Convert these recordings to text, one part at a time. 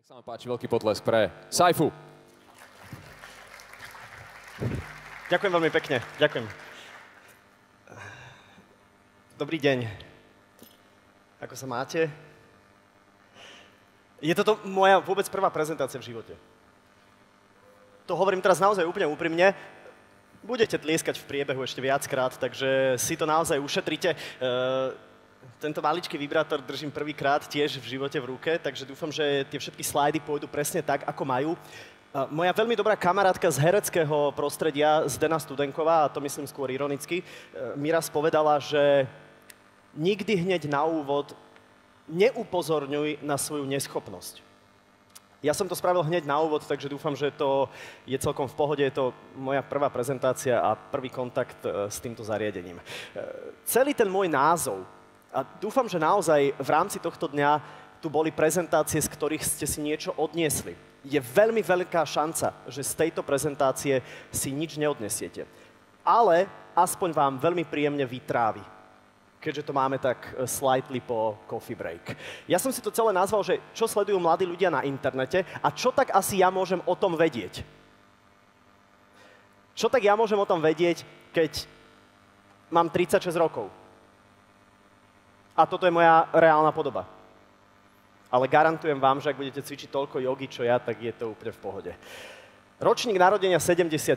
Nech sa vám páči, veľký potlesk pre Saifu. Ďakujem veľmi pekne, ďakujem. Dobrý deň. Ako sa máte? Je toto moja vôbec prvá prezentácia v živote. To hovorím teraz naozaj úplne úprimne. Budete tlieskať v priebehu ešte viackrát, takže si to naozaj ušetrite. Tento maličký vibrátor držím prvýkrát tiež v živote v ruke, takže dúfam, že tie všetky slajdy pôjdu presne tak, ako majú. Moja veľmi dobrá kamarátka z hereckého prostredia, Zdena Studenková, a to myslím skôr ironicky, mi raz povedala, že nikdy hneď na úvod neupozorňuj na svoju neschopnosť. Ja som to spravil hneď na úvod, takže dúfam, že to je celkom v pohode. Je to moja prvá prezentácia a prvý kontakt s týmto zariadením. Celý ten môj názov, a dúfam, že naozaj v rámci tohto dňa tu boli prezentácie, z ktorých ste si niečo odniesli. Je veľmi veľká šanca, že z tejto prezentácie si nič neodnesiete. Ale aspoň vám veľmi príjemne vytrávi, keďže to máme tak slightly po coffee break. Ja som si to celé nazval, že čo sledujú mladí ľudia na internete a čo tak asi ja môžem o tom vedieť. Čo tak ja môžem o tom vedieť, keď mám 36 rokov? A toto je moja reálna podoba. Ale garantujem vám, že ak budete cvičiť toľko jogy, čo ja, tak je to úplne v pohode. Ročník narodenia 79.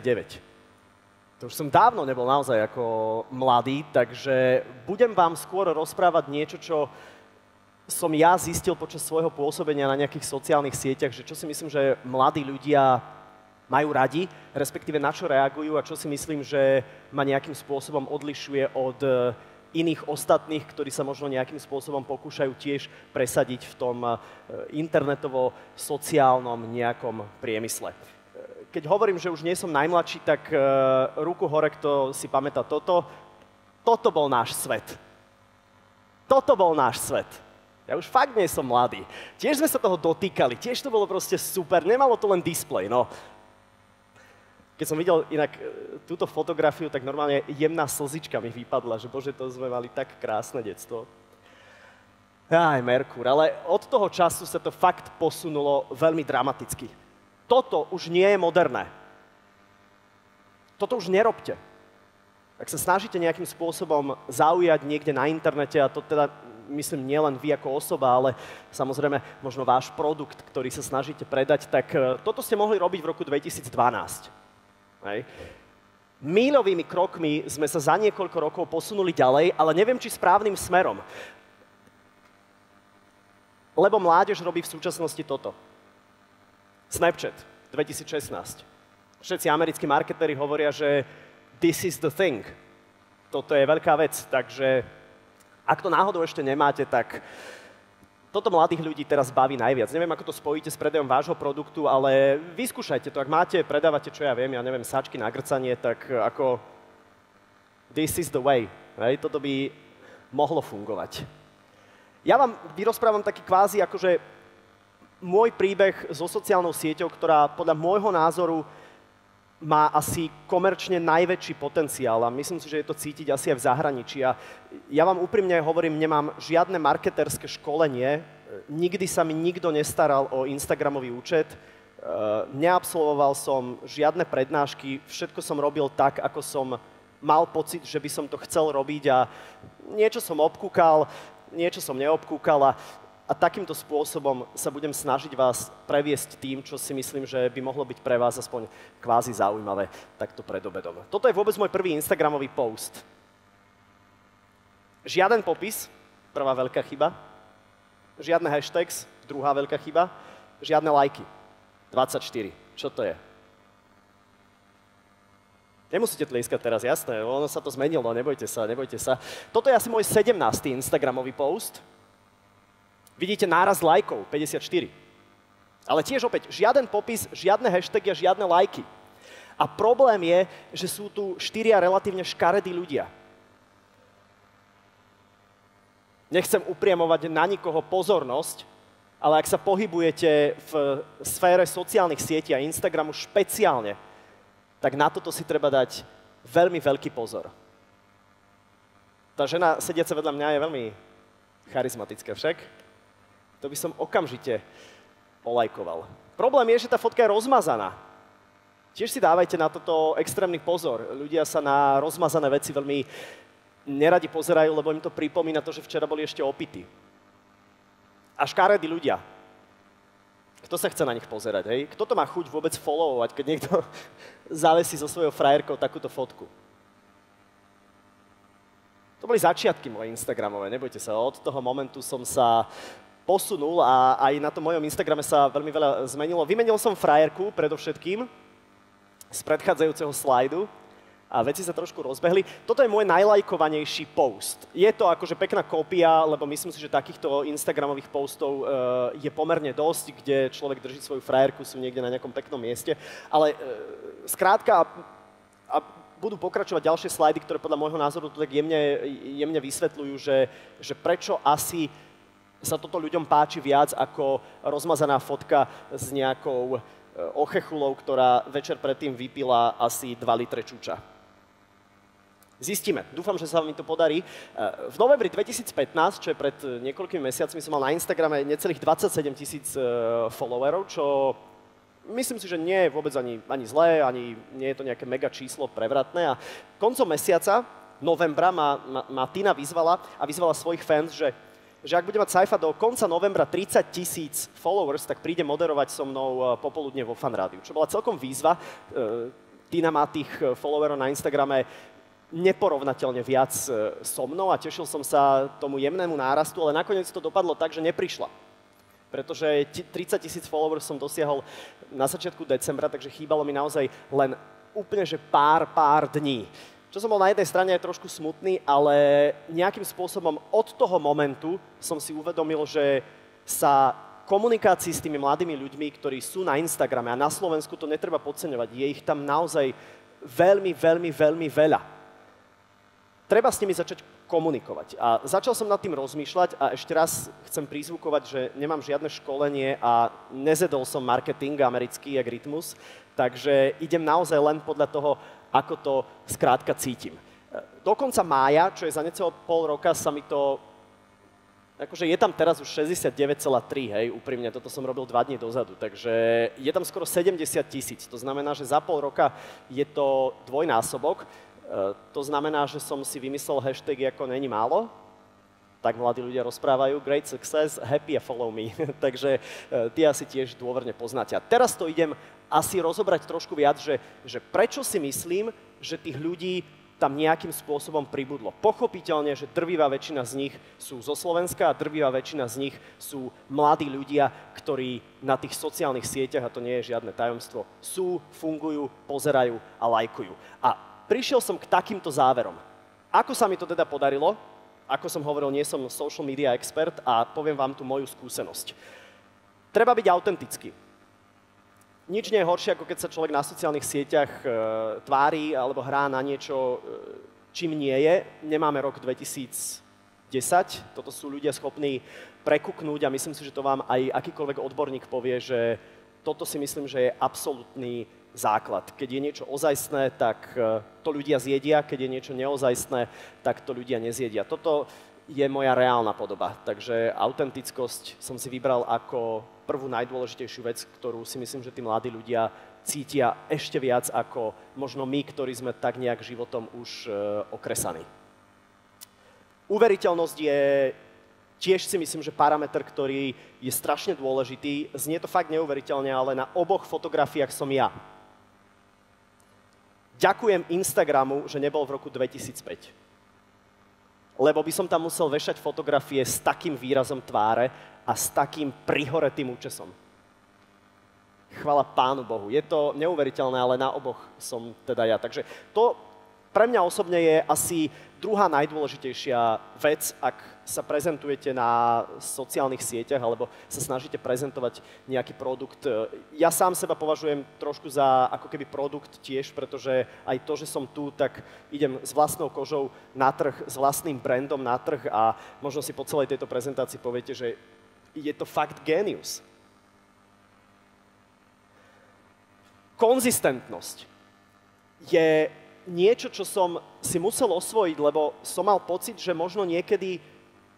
To už som dávno nebol naozaj ako mladý, takže budem vám skôr rozprávať niečo, čo som ja zistil počas svojho pôsobenia na nejakých sociálnych sieťach, že čo si myslím, že mladí ľudia majú radi, respektíve na čo reagujú a čo si myslím, že ma nejakým spôsobom odlišuje od iných ostatných, ktorí sa možno nejakým spôsobom pokúšajú tiež presadiť v tom internetovo-sociálnom nejakom priemysle. Keď hovorím, že už nie som najmladší, tak ruku hore, kto si pamätá toto. Toto bol náš svet. Toto bol náš svet. Ja už fakt nie som mladý. Tiež sme sa toho dotýkali, tiež to bolo proste super. Nemalo to len displej, no. Keď som videl inak túto fotografiu, tak normálne jemná slzička mi vypadla, že bože, to sme mali tak krásne detstvo. Aj Merkur, ale od toho času sa to fakt posunulo veľmi dramaticky. Toto už nie je moderné. Toto už nerobte. Ak sa snažíte nejakým spôsobom zaujať niekde na internete, a to teda myslím nielen vy ako osoba, ale samozrejme možno váš produkt, ktorý sa snažíte predať, tak toto ste mohli robiť v roku 2012. Hej. Míľovými krokmi sme sa za niekoľko rokov posunuli ďalej, ale neviem, či správnym smerom. Lebo mládež robí v súčasnosti toto. Snapchat 2016. Všetci americkí marketéri hovoria, že this is the thing. Toto je veľká vec, takže ak to náhodou ešte nemáte, tak toto mladých ľudí teraz baví najviac. Neviem, ako to spojíte s predajom vášho produktu, ale vyskúšajte to. Ak máte, predávate, čo ja viem, sačky na grcanie, tak ako this is the way. Hej? Toto by mohlo fungovať. Ja vám vyrozprávam taký kvázi akože môj príbeh so sociálnou sieťou, ktorá podľa môjho názoru má asi komerčne najväčší potenciál a myslím si, že je to cítiť asi aj v zahraničí. A ja vám úprimne hovorím, nemám žiadne marketérske školenie, nikdy sa mi nikto nestaral o Instagramový účet, neabsolvoval som žiadne prednášky, všetko som robil tak, ako som mal pocit, že by som to chcel robiť a niečo som obkúkal, niečo som neobkúkal a takýmto spôsobom sa budem snažiť vás previesť tým, čo si myslím, že by mohlo byť pre vás aspoň kvázi zaujímavé takto pred obedom. Toto je vôbec môj prvý Instagramový post. Žiaden popis, prvá veľká chyba. Žiadne hashtags, druhá veľká chyba. Žiadne lajky, 24. Čo to je? Nemusíte tlieskať teraz, jasné, ono sa to zmenilo, nebojte sa, nebojte sa. Toto je asi môj 17. Instagramový post. Vidíte náraz lajkov, 54. Ale tiež opäť, žiaden popis, žiadne hashtagy a žiadne lajky. A problém je, že sú tu 4 relatívne škaredí ľudia. Nechcem upriamovať na nikoho pozornosť, ale ak sa pohybujete v sfére sociálnych sietí a Instagramu špeciálne, tak na toto si treba dať veľmi veľký pozor. Tá žena sediaca vedľa mňa je veľmi charizmatická však. To by som okamžite olajkoval. Problém je, že tá fotka je rozmazaná. Tiež si dávajte na toto extrémny pozor. Ľudia sa na rozmazané veci veľmi neradi pozerajú, lebo im to pripomína to, že včera boli ešte opití. A škaredí ľudia. Kto sa chce na nich pozerať, hej? Kto to má chuť vôbec followovať, keď niekto zavesí so svojou frajerkou takúto fotku? To boli začiatky moje Instagramové, nebojte sa. Od toho momentu som sa posunul a aj na tom mojom Instagrame sa veľmi veľa zmenilo. Vymenil som frajerku predovšetkým z predchádzajúceho slajdu a veci sa trošku rozbehli. Toto je môj najlajkovanejší post. Je to akože pekná kópia, lebo myslím si, že takýchto Instagramových postov je pomerne dosť, kde človek drží svoju frajerku, sú niekde na nejakom peknom mieste. Ale skrátka, a budú pokračovať ďalšie slajdy, ktoré podľa môjho názoru to tak jemne vysvetľujú, že prečo asi sa toto ľuďom páči viac ako rozmazaná fotka s nejakou ochechulou, ktorá večer predtým vypila asi 2 litre čuča. Zistíme. Dúfam, že sa mi to podarí. V novembri 2015, čo je pred niekoľkými mesiacmi, som mal na Instagrame necelých 27 000 followerov, čo myslím si, že nie je vôbec ani zlé, ani nie je to nejaké mega číslo prevratné. A koncom mesiaca, novembra, ma Tina vyzvala svojich fans, že ak bude mať Saifa do konca novembra 30 000 followers, tak príde moderovať so mnou popoludne vo Fan Rádiu. Čo bola celkom výzva. Tina má tých followerov na Instagrame neporovnateľne viac so mnou a tešil som sa tomu jemnému nárastu, ale nakoniec to dopadlo tak, že neprišla. Pretože 30 000 followers som dosiahol na začiatku decembra, takže chýbalo mi naozaj len úplne, že pár dní. Čo som bol na jednej strane aj trošku smutný, ale nejakým spôsobom od toho momentu som si uvedomil, že sa komunikácii s tými mladými ľuďmi, ktorí sú na Instagrame a na Slovensku to netreba podceňovať, je ich tam naozaj veľmi veľa. Treba s nimi začať komunikovať. A začal som nad tým rozmýšľať a ešte raz chcem prizvukovať, že nemám žiadne školenie a nezedol som marketing americký jak Rytmus, takže idem naozaj len podľa toho, ako to skrátka cítim. Do konca mája, čo je za necelého pol roka, sa mi to... Akože je tam teraz už 69,3, hej, úprimne, toto som robil 2 dní dozadu, takže je tam skoro 70 000, to znamená, že za pol roka je to dvojnásobok, to znamená, že som si vymyslel hashtag ako není málo, tak mladí ľudia rozprávajú, great success, happy a follow me, takže ty asi tiež dôverne poznáte. A teraz to idem asi rozobrať trošku viac, že prečo si myslím, že tých ľudí tam nejakým spôsobom pribudlo. Pochopiteľne, že drvivá väčšina z nich sú zo Slovenska a drvivá väčšina z nich sú mladí ľudia, ktorí na tých sociálnych sieťach, a to nie je žiadne tajomstvo, sú, fungujú, pozerajú a lajkujú. A prišiel som k takýmto záverom. Ako sa mi to teda podarilo? Ako som hovoril, nie som social media expert a poviem vám tu moju skúsenosť. Treba byť autentický. Nič nie je horšie, ako keď sa človek na sociálnych sieťach tvári alebo hrá na niečo, čím nie je. Nemáme rok 2010, toto sú ľudia schopní prekuknúť a myslím si, že to vám aj akýkoľvek odborník povie, že toto si myslím, že je absolútny základ. Keď je niečo ozajstné, tak to ľudia zjedia, keď je niečo neozajstné, tak to ľudia nezjedia. Toto je moja reálna podoba, takže autentickosť som si vybral ako prvú najdôležitejšiu vec, ktorú si myslím, že tí mladí ľudia cítia ešte viac ako možno my, ktorí sme tak nejak životom už okresaní. Uveriteľnosť je tiež si myslím, že parameter, ktorý je strašne dôležitý. Znie to fakt neuveriteľne, ale na oboch fotografiách som ja. Ďakujem Instagramu, že nebol v roku 2005. Lebo by som tam musel vešať fotografie s takým výrazom tváre a s takým prihoretým účesom. Chvala Pánu Bohu. Je to neuveriteľné, ale na oboch som teda ja. Takže to pre mňa osobne je asi druhá najdôležitejšia vec, ak sa prezentujete na sociálnych sieťach alebo sa snažíte prezentovať nejaký produkt. Ja sám seba považujem trošku za ako keby produkt tiež, pretože aj to, že som tu, tak idem s vlastnou kožou na trh, s vlastným brandom na trh a možno si po celej tejto prezentácii poviete, že je to fakt génius. Konzistentnosť je niečo, čo som si musel osvojiť, lebo som mal pocit, že možno niekedy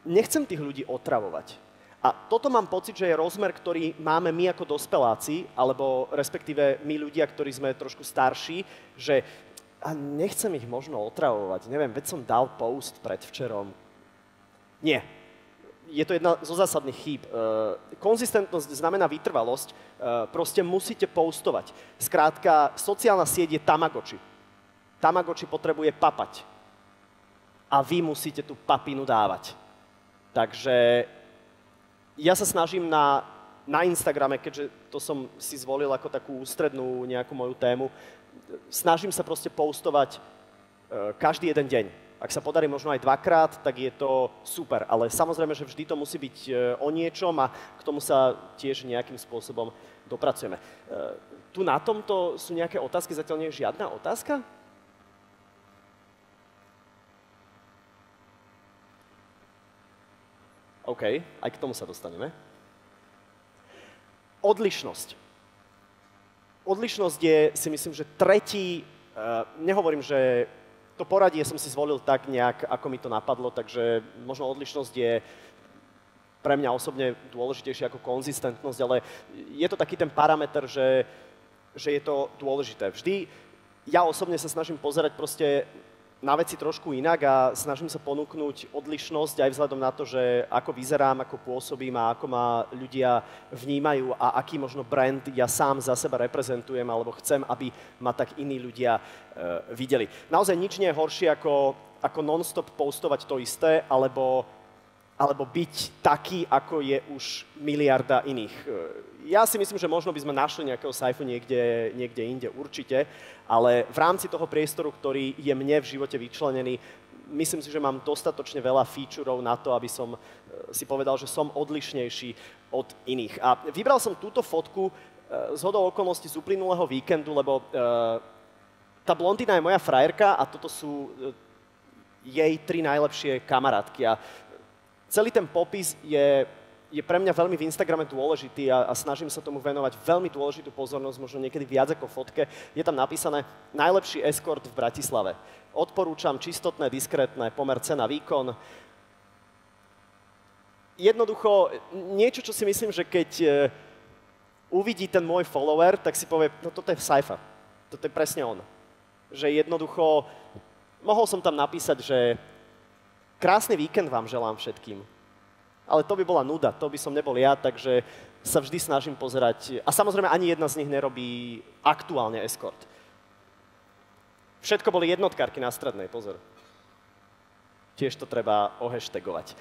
nechcem tých ľudí otravovať. A toto mám pocit, že je rozmer, ktorý máme my ako dospeláci, alebo respektíve my ľudia, ktorí sme trošku starší, že a nechcem ich možno otravovať, neviem, veď som dal post predvčerom. Nie. Je to jedna zo zásadných chýb. Konzistentnosť znamená vytrvalosť, proste musíte postovať. Skrátka, sociálna sieť je Tamagotchi. Tamagotchi potrebuje papať. A vy musíte tú papinu dávať. Takže ja sa snažím na Instagrame, keďže to som si zvolil ako takú ústrednú nejakú moju tému, snažím sa proste postovať každý jeden deň. Ak sa podarí možno aj dvakrát, tak je to super, ale samozrejme, že vždy to musí byť o niečom a k tomu sa tiež nejakým spôsobom dopracujeme. Tu na tomto sú nejaké otázky, zatiaľ nie je žiadna otázka? OK, aj k tomu sa dostaneme. Odlišnosť. Odlišnosť je, si myslím, že tretí, nehovorím, že to poradie som si zvolil tak nejak, ako mi to napadlo, takže možno odlišnosť je pre mňa osobne dôležitejšia ako konzistentnosť, ale je to taký ten parameter, že je to dôležité. Vždy ja osobne sa snažím pozerať proste na veci trošku inak a snažím sa ponúknuť odlišnosť aj vzhľadom na to, že ako vyzerám, ako pôsobím a ako ma ľudia vnímajú a aký možno brand ja sám za seba reprezentujem alebo chcem, aby ma tak iní ľudia videli. Naozaj nič nie je horšie ako non-stop postovať to isté alebo byť taký, ako je už miliarda iných. Ja si myslím, že možno by sme našli nejakého Saifu niekde inde, určite, ale v rámci toho priestoru, ktorý je mne v živote vyčlenený, myslím si, že mám dostatočne veľa featureov na to, aby som si povedal, že som odlišnejší od iných. A vybral som túto fotku zhodou okolností z uplynulého víkendu, lebo tá blondína je moja frajerka a toto sú jej 3 najlepšie kamarátky. A celý ten popis je pre mňa veľmi v Instagrame dôležitý a snažím sa tomu venovať veľmi dôležitú pozornosť, možno niekedy viac ako fotke. Je tam napísané najlepší escort v Bratislave. Odporúčam čistotné, diskrétne, pomer cena, výkon. Jednoducho, niečo, čo si myslím, že keď uvidí ten môj follower, tak si povie, no toto je Saifa. Toto je presne on. Že jednoducho, mohol som tam napísať, že krásny víkend vám želám všetkým. Ale to by bola nuda, to by som nebol ja, takže sa vždy snažím pozerať. A samozrejme, ani jedna z nich nerobí aktuálne escort. Všetko boli jednotkárky na strednej, pozor. Tiež to treba ohashtagovať.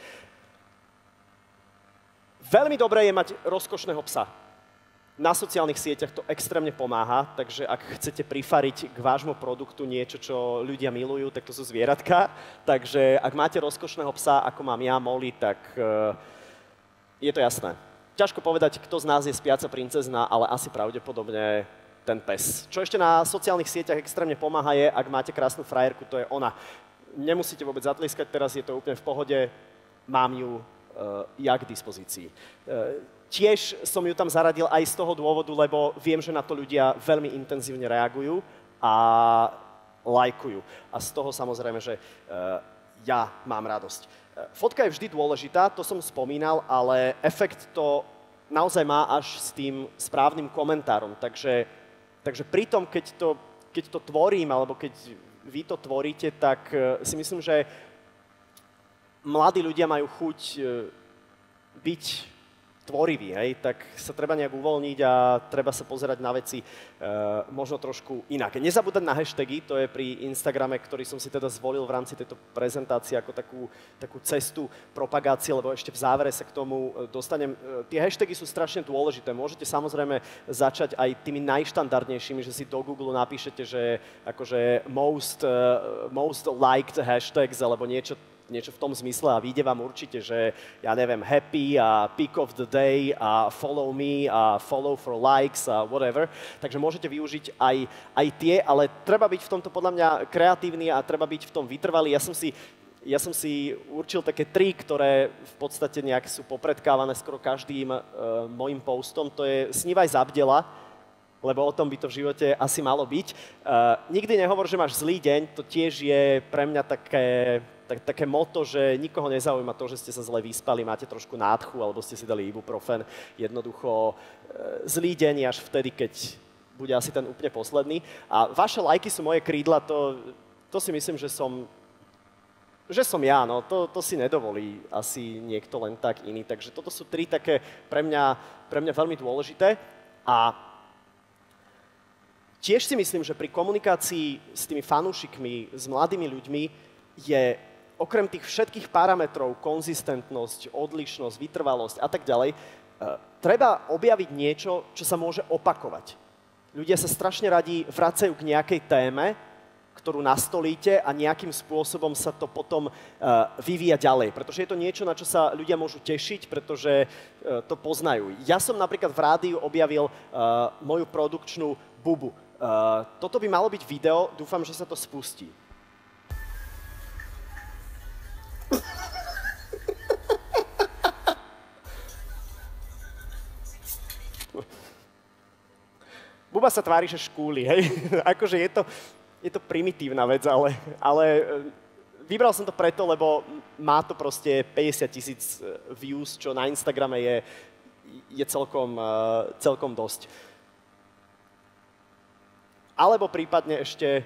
Veľmi dobré je mať rozkošného psa. Na sociálnych sieťach to extrémne pomáha, takže ak chcete prifariť k vášmu produktu niečo, čo ľudia milujú, tak to sú zvieratka. Takže ak máte rozkošného psa, ako mám ja, Molly, tak je to jasné. Ťažko povedať, kto z nás je spiaca princezna, ale asi pravdepodobne ten pes. Čo ešte na sociálnych sieťach extrémne pomáha je, ak máte krásnu frajerku, to je ona. Nemusíte vôbec zatlieskať, teraz je to úplne v pohode, mám ju ja k dispozícii. Tiež som ju tam zaradil aj z toho dôvodu, lebo viem, že na to ľudia veľmi intenzívne reagujú a lajkujú. A z toho samozrejme, že ja mám radosť. Fotka je vždy dôležitá, to som spomínal, ale efekt to naozaj má až s tým správnym komentárom. Takže pri tom, keď to tvorím, alebo keď vy to tvoríte, tak si myslím, že mladí ľudia majú chuť byť tvorivý, hej, tak sa treba nejak uvoľniť a treba sa pozerať na veci možno trošku inak. Nezabúdať na hashtagy, to je pri Instagrame, ktorý som si teda zvolil v rámci tejto prezentácie ako takú cestu propagácie, lebo ešte v závere sa k tomu dostanem. Tie hashtagy sú strašne dôležité. Môžete samozrejme začať aj tými najštandardnejšími, že si do Google napíšete, že akože most liked hashtags alebo niečo v tom zmysle a vyjde vám určite, že ja neviem, happy a pick of the day a follow me a follow for likes a whatever. Takže môžete využiť aj tie, ale treba byť v tomto podľa mňa kreatívny a treba byť v tom vytrvalý. Ja som si určil také 3, ktoré v podstate nejak sú popredkávané skoro každým mojim postom. To je snívaj zabdela, lebo o tom by to v živote asi malo byť. Nikdy nehovor, že máš zlý deň, to tiež je pre mňa také také motto, že nikoho nezaujíma to, že ste sa zle vyspali, máte trošku nádchu, alebo ste si dali ibuprofen. Jednoducho zlý deň až vtedy, keď bude asi ten úplne posledný. A vaše lajky sú moje krídla, to si myslím, že som ja, no, to si nedovolí asi niekto len tak iný. Takže toto sú tri také pre mňa veľmi dôležité. A tiež si myslím, že pri komunikácii s tými fanúšikmi, s mladými ľuďmi je okrem tých všetkých parametrov, konzistentnosť, odlišnosť, vytrvalosť a tak ďalej, treba objaviť niečo, čo sa môže opakovať. Ľudia sa strašne radi vracajú k nejakej téme, ktorú nastolíte a nejakým spôsobom sa to potom vyvíja ďalej. Pretože je to niečo, na čo sa ľudia môžu tešiť, pretože to poznajú. Ja som napríklad v rádiu objavil moju produkčnú bubu. Toto by malo byť video, dúfam, že sa to spustí. Buba sa tvári, že škúli, hej. Akože je to primitívna vec, ale vybral som to preto, lebo má to proste 50 000 views, čo na Instagrame je celkom dosť. Alebo prípadne ešte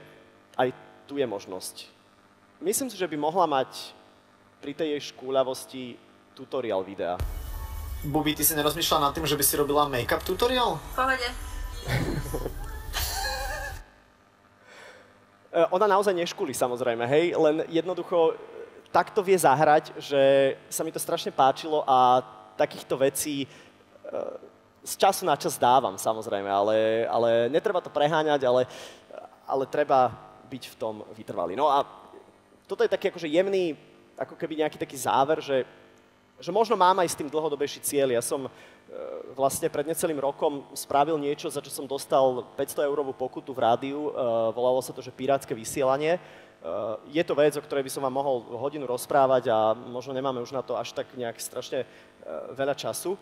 aj tu je možnosť. Myslím si, že by mohla mať pri tej jej škúľavosti tutoriál videa. Bubi, ty si nerozmýšľala nad tým, že by si robila make-up tutoriál? V pohode. Ona naozaj neškúli, samozrejme, hej, len jednoducho takto vie zahrať, že sa mi to strašne páčilo a takýchto vecí z času na čas dávam, samozrejme, ale netreba to preháňať, ale treba byť v tom vytrvalý. No a toto je taký akože jemný, ako keby nejaký taký záver, že možno mám aj s tým dlhodobejší cieľ. Ja som vlastne pred necelým rokom spravil niečo, za čo som dostal 500-eurovú pokutu v rádiu. Volalo sa to, že pirátske vysielanie. Je to vec, o ktorej by som vám mohol hodinu rozprávať a možno nemáme už na to až tak nejak strašne veľa času.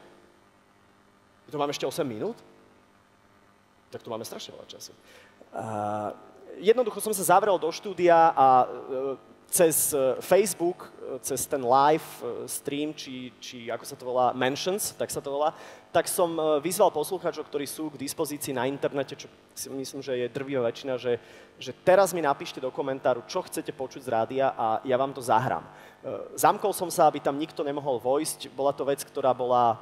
Tu máme ešte 8 minút? Tak tu máme strašne veľa času. Jednoducho som sa zavrel do štúdia a cez Facebook, cez ten live stream, či ako sa to volá, mentions, tak sa to volá, tak som vyzval poslucháčov, ktorí sú k dispozícii na internete, čo si myslím, že je drvivá väčšina, že teraz mi napíšte do komentáru, čo chcete počuť z rádia a ja vám to zahrám. Zamkol som sa, aby tam nikto nemohol vojsť. Bola to vec, ktorá bola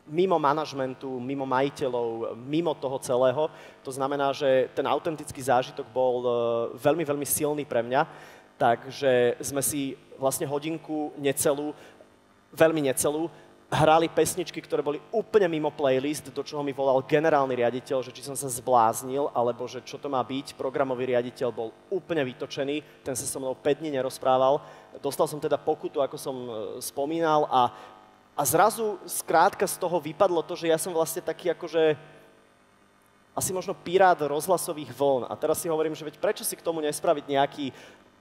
mimo manažmentu, mimo majiteľov, mimo toho celého. To znamená, že ten autentický zážitok bol veľmi, veľmi silný pre mňa. Takže sme si vlastne hodinku necelú, veľmi necelú, hrali pesničky, ktoré boli úplne mimo playlist, do čoho mi volal generálny riaditeľ, že či som sa zbláznil, alebo že čo to má byť. Programový riaditeľ bol úplne vytočený, ten sa so mnou 5 dní nerozprával. Dostal som teda pokutu, ako som spomínal, a zrazu skrátka z toho vypadlo to, že ja som vlastne taký akože asi možno pirát rozhlasových vln. A teraz si hovorím, že veď prečo si k tomu nespraviť nejaký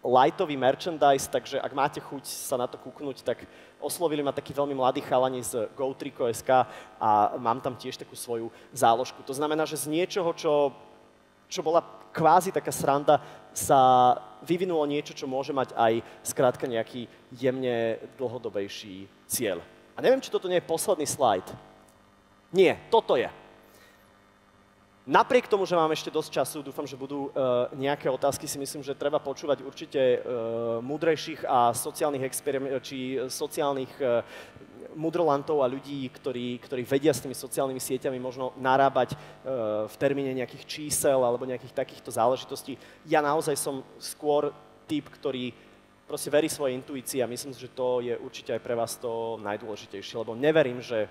lightový merchandise, takže ak máte chuť sa na to kúknúť, tak oslovili ma takí veľmi mladí chalani z GoTriko.sk a mám tam tiež takú svoju záložku. To znamená, že z niečoho, čo bola kvázi taká sranda, sa vyvinulo niečo, čo môže mať aj skrátka nejaký jemne dlhodobejší cieľ. A neviem, či toto nie je posledný slajd. Nie, toto je. Napriek tomu, že mám ešte dosť času, dúfam, že budú nejaké otázky, si myslím, že treba počúvať určite múdrejších a sociálnych mudrolantov a ľudí, ktorí vedia s tými sociálnymi sieťami možno narábať v termíne nejakých čísel alebo nejakých takýchto záležitostí. Ja naozaj som skôr typ, ktorý proste verí svojej intuícii a myslím si, že to je určite aj pre vás to najdôležitejšie, lebo neverím, že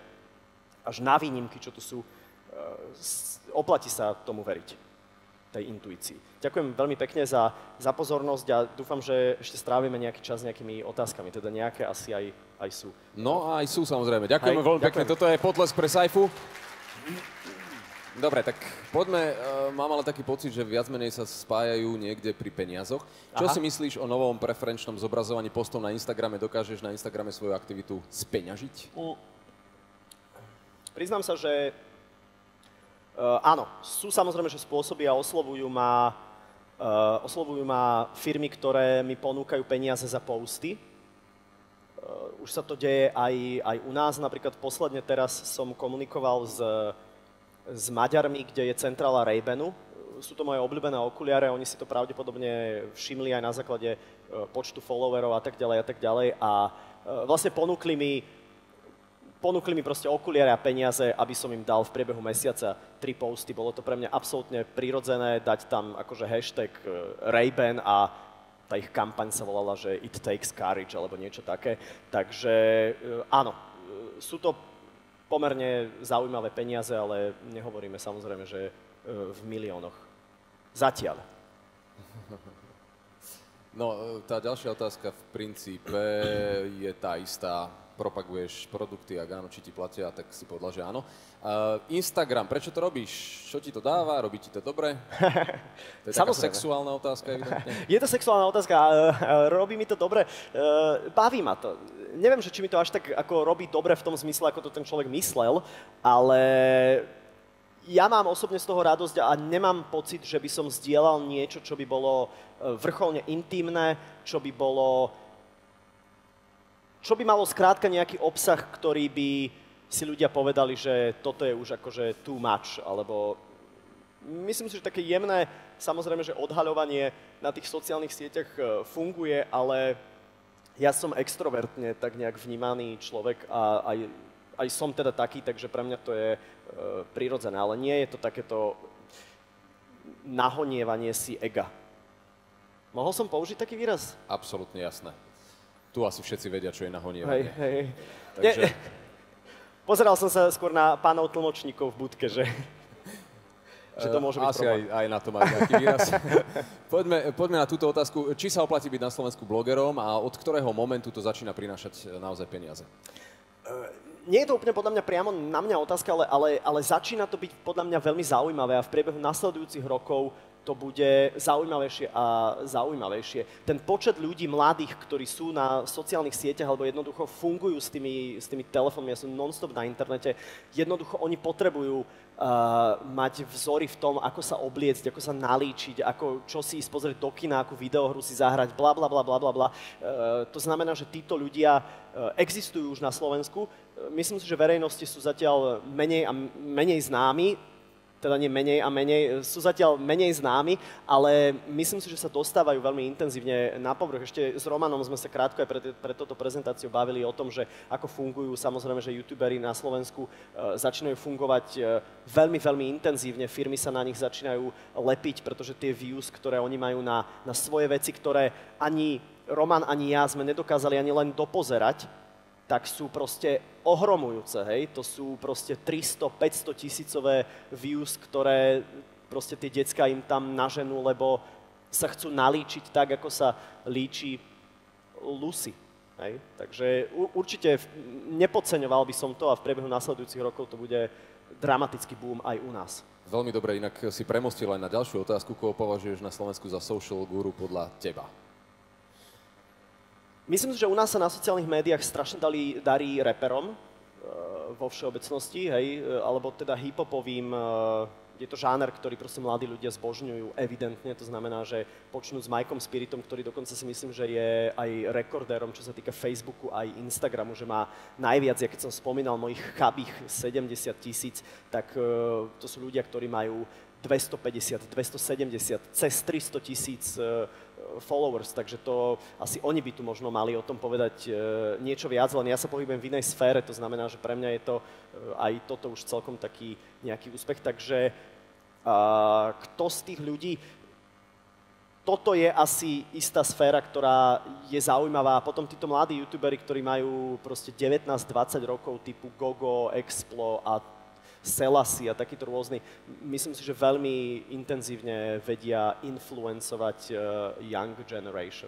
až na výnimky, čo tu sú, oplatí sa tomu veriť, tej intuícii. Ďakujem veľmi pekne za pozornosť a dúfam, že ešte strávime nejaký čas s nejakými otázkami, teda nejaké asi aj sú. No aj sú, samozrejme. Ďakujeme veľmi pekne. Toto je potlesk pre Saifu. Dobre, tak poďme. Mám ale taký pocit, že viac menej sa spájajú niekde pri peniazoch. Čo si myslíš o novom preferenčnom zobrazovaní postov na Instagrame? Dokážeš na Instagrame svoju aktivitu speňažiť? Priznám sa, že áno, sú samozrejme, že spôsoby a oslovujú ma Oslovujú ma firmy, ktoré mi ponúkajú peniaze za posty. Už sa to deje aj u nás. Napríklad posledne teraz som komunikoval s Maďarmi, kde je centrála Ray-Banu. Sú to moje obľúbené okuliare, oni si to pravdepodobne všimli aj na základe počtu followerov a tak ďalej. A vlastne ponúkli mi proste okuliare a peniaze, aby som im dal v priebehu mesiaca 3 posty. Bolo to pre mňa absolútne prirodzené dať tam akože hashtag Ray-Ban a tá ich kampaň sa volala, že It takes courage alebo niečo také. Takže áno, sú to pomerne zaujímavé peniaze, ale nehovoríme samozrejme, že v miliónoch. Zatiaľ. No, tá ďalšia otázka v princípe je tá istá. Propaguješ produkty, ak áno, či ti platia, tak si povedal, že áno. Instagram, prečo to robíš? Čo ti to dáva? Robí ti to dobre? To je taká sexuálna otázka, evidentne. Je to sexuálna otázka, robí mi to dobre, baví ma to. Neviem, že či mi to až tak ako robí dobre v tom zmysle, ako to ten človek myslel, ale ja mám osobne z toho radosť a nemám pocit, že by som zdieľal niečo, čo by bolo vrcholne intimné, čo by malo skrátka nejaký obsah, ktorý by si ľudia povedali, že toto je už akože too much, alebo myslím si, že také jemné, samozrejme, že odhaľovanie na tých sociálnych sieťach funguje, ale ja som extrovertne tak nejak vnímaný človek a aj som teda taký, takže pre mňa to je prirodzené, ale nie je to takéto nahonievanie si ega. Mohol som použiť taký výraz? Absolútne jasné. Tu asi všetci vedia, čo je nahonievanie. Hej. Takže... Pozeral som sa skôr na pánov tlmočníkov v budke, že to môže byť asi aj na to majú nejaký výraz. Poďme na túto otázku. Či sa oplatí byť na Slovensku blogerom a od ktorého momentu to začína prinášať naozaj peniaze? Nie je to úplne podľa mňa priamo na mňa otázka, ale začína to byť podľa mňa veľmi zaujímavé a v priebehu nasledujúcich rokov to bude zaujímavejšie a zaujímavejšie. Ten počet ľudí mladých, ktorí sú na sociálnych sieťach alebo jednoducho fungujú s tými telefónmi a sú non-stop na internete, jednoducho oni potrebujú mať vzory v tom, ako sa obliecť, ako sa nalíčiť, čo si ísť pozrieť do kina, akú videohru si zahrať, bla bla bla bla bla bla. To znamená, že títo ľudia existujú už na Slovensku. Myslím si, že verejnosti sú zatiaľ menej a menej známi, teda nie menej a menej, sú zatiaľ menej známi, ale myslím si, že sa dostávajú veľmi intenzívne na povrch. Ešte s Romanom sme sa krátko aj pre túto prezentáciu bavili o tom, že ako fungujú, samozrejme, že youtuberi na Slovensku začínajú fungovať veľmi, veľmi intenzívne. Firmy sa na nich začínajú lepiť, pretože tie views, ktoré oni majú na svoje veci, ktoré ani Roman, ani ja sme nedokázali ani len dopozerať, tak sú proste ohromujúce, hej? To sú proste 300-500 tisícové views, ktoré proste tie decká im tam naženú, lebo sa chcú nalíčiť tak, ako sa líči Lucy, hej? Takže určite nepodceňoval by som to a v priebehu nasledujúcich rokov to bude dramatický boom aj u nás. Veľmi dobre, inak si premostil aj na ďalšiu otázku, koho považuješ na Slovensku za social guru podľa teba? Myslím si, že u nás sa na sociálnych médiách strašne darí raperom vo všeobecnosti, hej, alebo teda hip-hopovým, je to žáner, ktorý proste mladí ľudia zbožňujú evidentne, to znamená, že počnú s Mikeom Spiritom, ktorý dokonca si myslím, že je aj rekordérom, čo sa týka Facebooku aj Instagramu, že má najviac, ja keď som spomínal mojich chabých 70 000, tak to sú ľudia, ktorí majú 250, 270, cez 300 000 followers, takže to asi oni by tu možno mali o tom povedať niečo viac, len ja sa pohybujem v inej sfére, to znamená, že pre mňa je to aj toto už celkom taký nejaký úspech, takže kto z tých ľudí, toto je asi istá sféra, ktorá je zaujímavá a potom títo mladí youtuberi, ktorí majú proste 19-20 rokov typu Gogo, Explo a Selassie a takýto rôzny, myslím si, že veľmi intenzívne vedia influencovať young generation.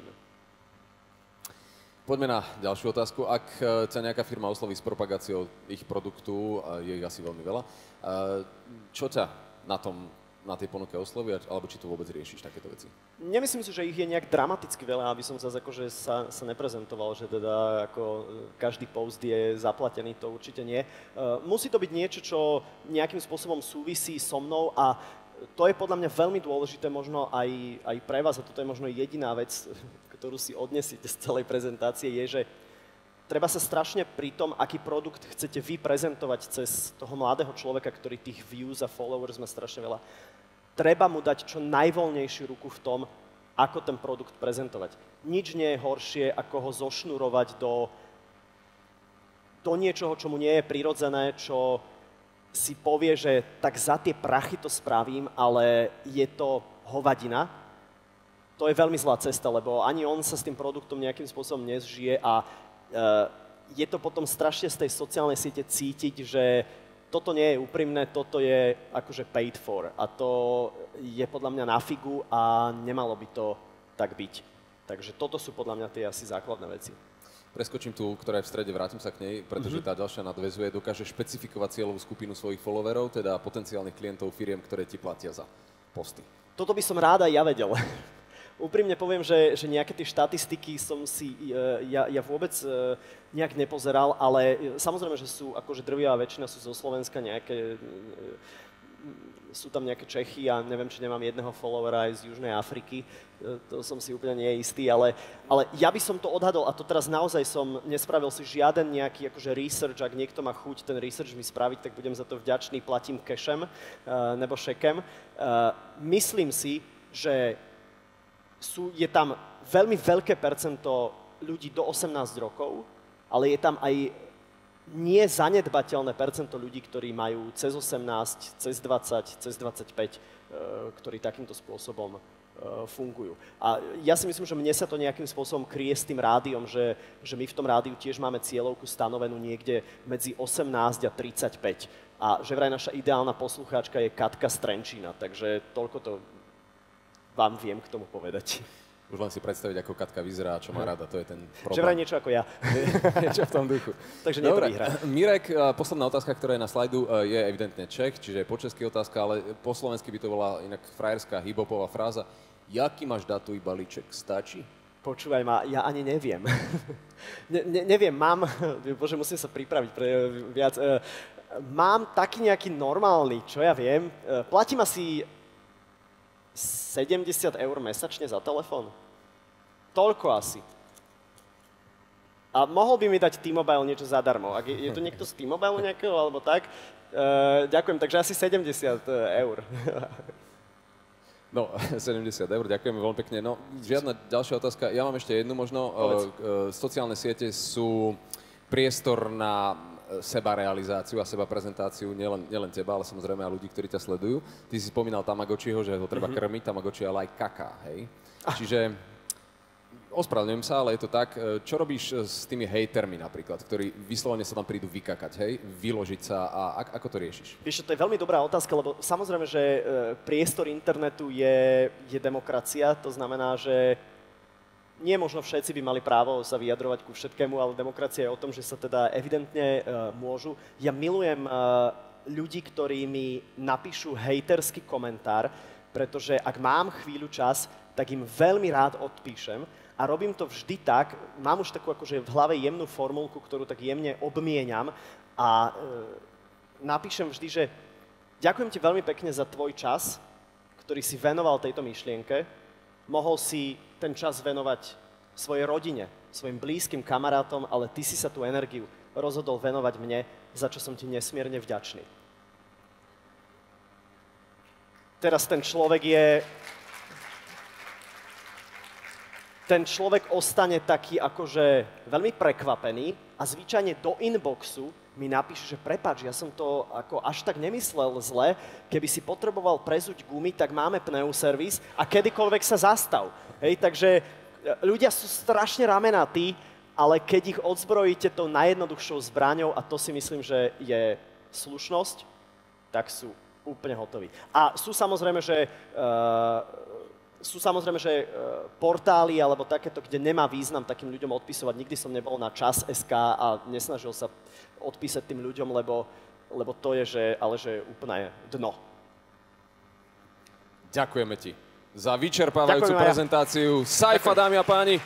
Poďme na ďalšiu otázku. Ak ťa nejaká firma osloví s propagáciou ich produktu, je ich asi veľmi veľa, čo ťa na tej ponuke osloví, alebo či tu vôbec riešiš takéto veci? Nemyslím si, že ich je nejak dramaticky veľa, aby som zase akože sa neprezentoval, že teda ako každý post je zaplatený, to určite nie. Musí to byť niečo, čo nejakým spôsobom súvisí so mnou a to je podľa mňa veľmi dôležité možno aj pre vás, a toto je možno jediná vec, ktorú si odnesíte z celej prezentácie, je, že treba sa strašne pri tom, aký produkt chcete vy prezentovať cez toho mladého človeka, ktorý tých views a followers má strašne veľa, treba mu dať čo najvoľnejšiu ruku v tom, ako ten produkt prezentovať. Nič nie je horšie, ako ho zošnurovať do niečoho, čo mu nie je prirodzené, čo si povie, že tak za tie prachy to spravím, ale je to hovadina. To je veľmi zlá cesta, lebo ani on sa s tým produktom nejakým spôsobom nezžije a je to potom strašne z tej sociálnej siete cítiť, že toto nie je úprimné, toto je akože paid for a to je podľa mňa na figu a nemalo by to tak byť. Takže toto sú podľa mňa tie asi základné veci. Preskočím tú, ktorá je v strede, vrátim sa k nej, pretože tá ďalšia nadväzuje, dokáže špecifikovať cieľovú skupinu svojich followerov, teda potenciálnych klientov firiem, ktoré ti platia za posty. Toto by som rád aj ja vedel. Úprimne poviem, že nejaké tie štatistiky som si ja vôbec nejak nepozeral, ale samozrejme, že sú, akože drvivá väčšina sú zo Slovenska, sú tam nejaké Čechy a neviem, či nemám jedného followera aj z Južnej Afriky, to som si úplne neistý, ale ja by som to odhadol a to teraz naozaj som nespravil si žiaden nejaký akože research, ak niekto má chuť ten research mi spraviť, tak budem za to vďačný, platím cashem nebo šekem. Myslím si, že je tam veľmi veľké percento ľudí do 18 rokov, ale je tam aj nie zanedbateľné percento ľudí, ktorí majú cez 18, cez 20, cez 25, ktorí takýmto spôsobom fungujú. A ja si myslím, že mne sa to nejakým spôsobom kryje s tým rádiom, že my v tom rádiu tiež máme cieľovku stanovenú niekde medzi 18 a 35. A že vraj naša ideálna poslucháčka je Katka z Trenčína, takže toľko to vám viem k tomu povedať. Už len si predstaviť, ako Katka vyzerá, čo má rada, to je ten problém. Že vraj niečo ako ja. Niečo v tom duchu. Takže nie to výhra. Mirek, posledná otázka, ktorá je na slajdu, je evidentne Čech, čiže po česky otázka, ale po slovensky by to bola inak frajerská hip-hopová fráza. Jaký máš datový balíček, stačí? Počúvaj ma, ja ani neviem. Neviem, mám, bože, musím sa pripraviť pre viac. Mám taký nejaký normálny, čo ja viem, platím asi 70 eur mesačne za telefón. Toľko asi. A mohol by mi dať T-Mobile niečo zadarmo. Ak je to niekto z T-Mobile nejakého, alebo tak, ďakujem, takže asi 70 eur. No, 70 eur, ďakujeme veľmi pekne. No, žiadna ďalšia otázka. Ja mám ešte jednu možno. Sociálne siete sú priestor na sebarealizáciu a sebaprezentáciu nielen teba, ale samozrejme aj ľudí, ktorí ťa sledujú. Ty si spomínal Tamagotchiho, že ho treba krmiť, Tamagotchi ale aj kaká, hej? Čiže ospravedlňujem sa, ale je to tak. Čo robíš s tými hejtermi napríklad, ktorí vyslovene sa tam prídu vykakať, hej? Vyložiť sa a ako to riešiš? Vieš, to je veľmi dobrá otázka, lebo samozrejme, že priestor internetu je demokracia, to znamená, že nie možno všetci by mali právo sa vyjadrovať ku všetkému, ale demokracia je o tom, že sa teda evidentne môžu. Ja milujem ľudí, ktorí mi napíšu hejterský komentár, pretože ak mám chvíľu čas, tak im veľmi rád odpíšem a robím to vždy tak, mám už takú akože v hlave jemnú formulku, ktorú tak jemne obmieniam a napíšem vždy, že ďakujem ti veľmi pekne za tvoj čas, ktorý si venoval tejto myšlienke, mohol si ten čas venovať svojej rodine, svojim blízkym kamarátom, ale ty si sa tú energiu rozhodol venovať mne, za čo som ti nesmierne vďačný. Teraz ten človek ostane taký akože veľmi prekvapený a zvyčajne do inboxu mi napíše, že prepáč, ja som to ako až tak nemyslel zle, keby si potreboval prezuť gumy, tak máme pneuservis a kedykoľvek sa zastav. Hej, takže ľudia sú strašne ramenatí, ale keď ich odzbrojíte tou najjednoduchšou zbraňou, a to si myslím, že je slušnosť, tak sú úplne hotoví. A sú samozrejme, že portály alebo takéto, kde nemá význam takým ľuďom odpisovať. Nikdy som nebol na čas.sk a nesnažil sa odpísať tým ľuďom, lebo to je, že úplne dno. Ďakujeme ti za vyčerpávajúcu prezentáciu. Saifa, dámy a páni.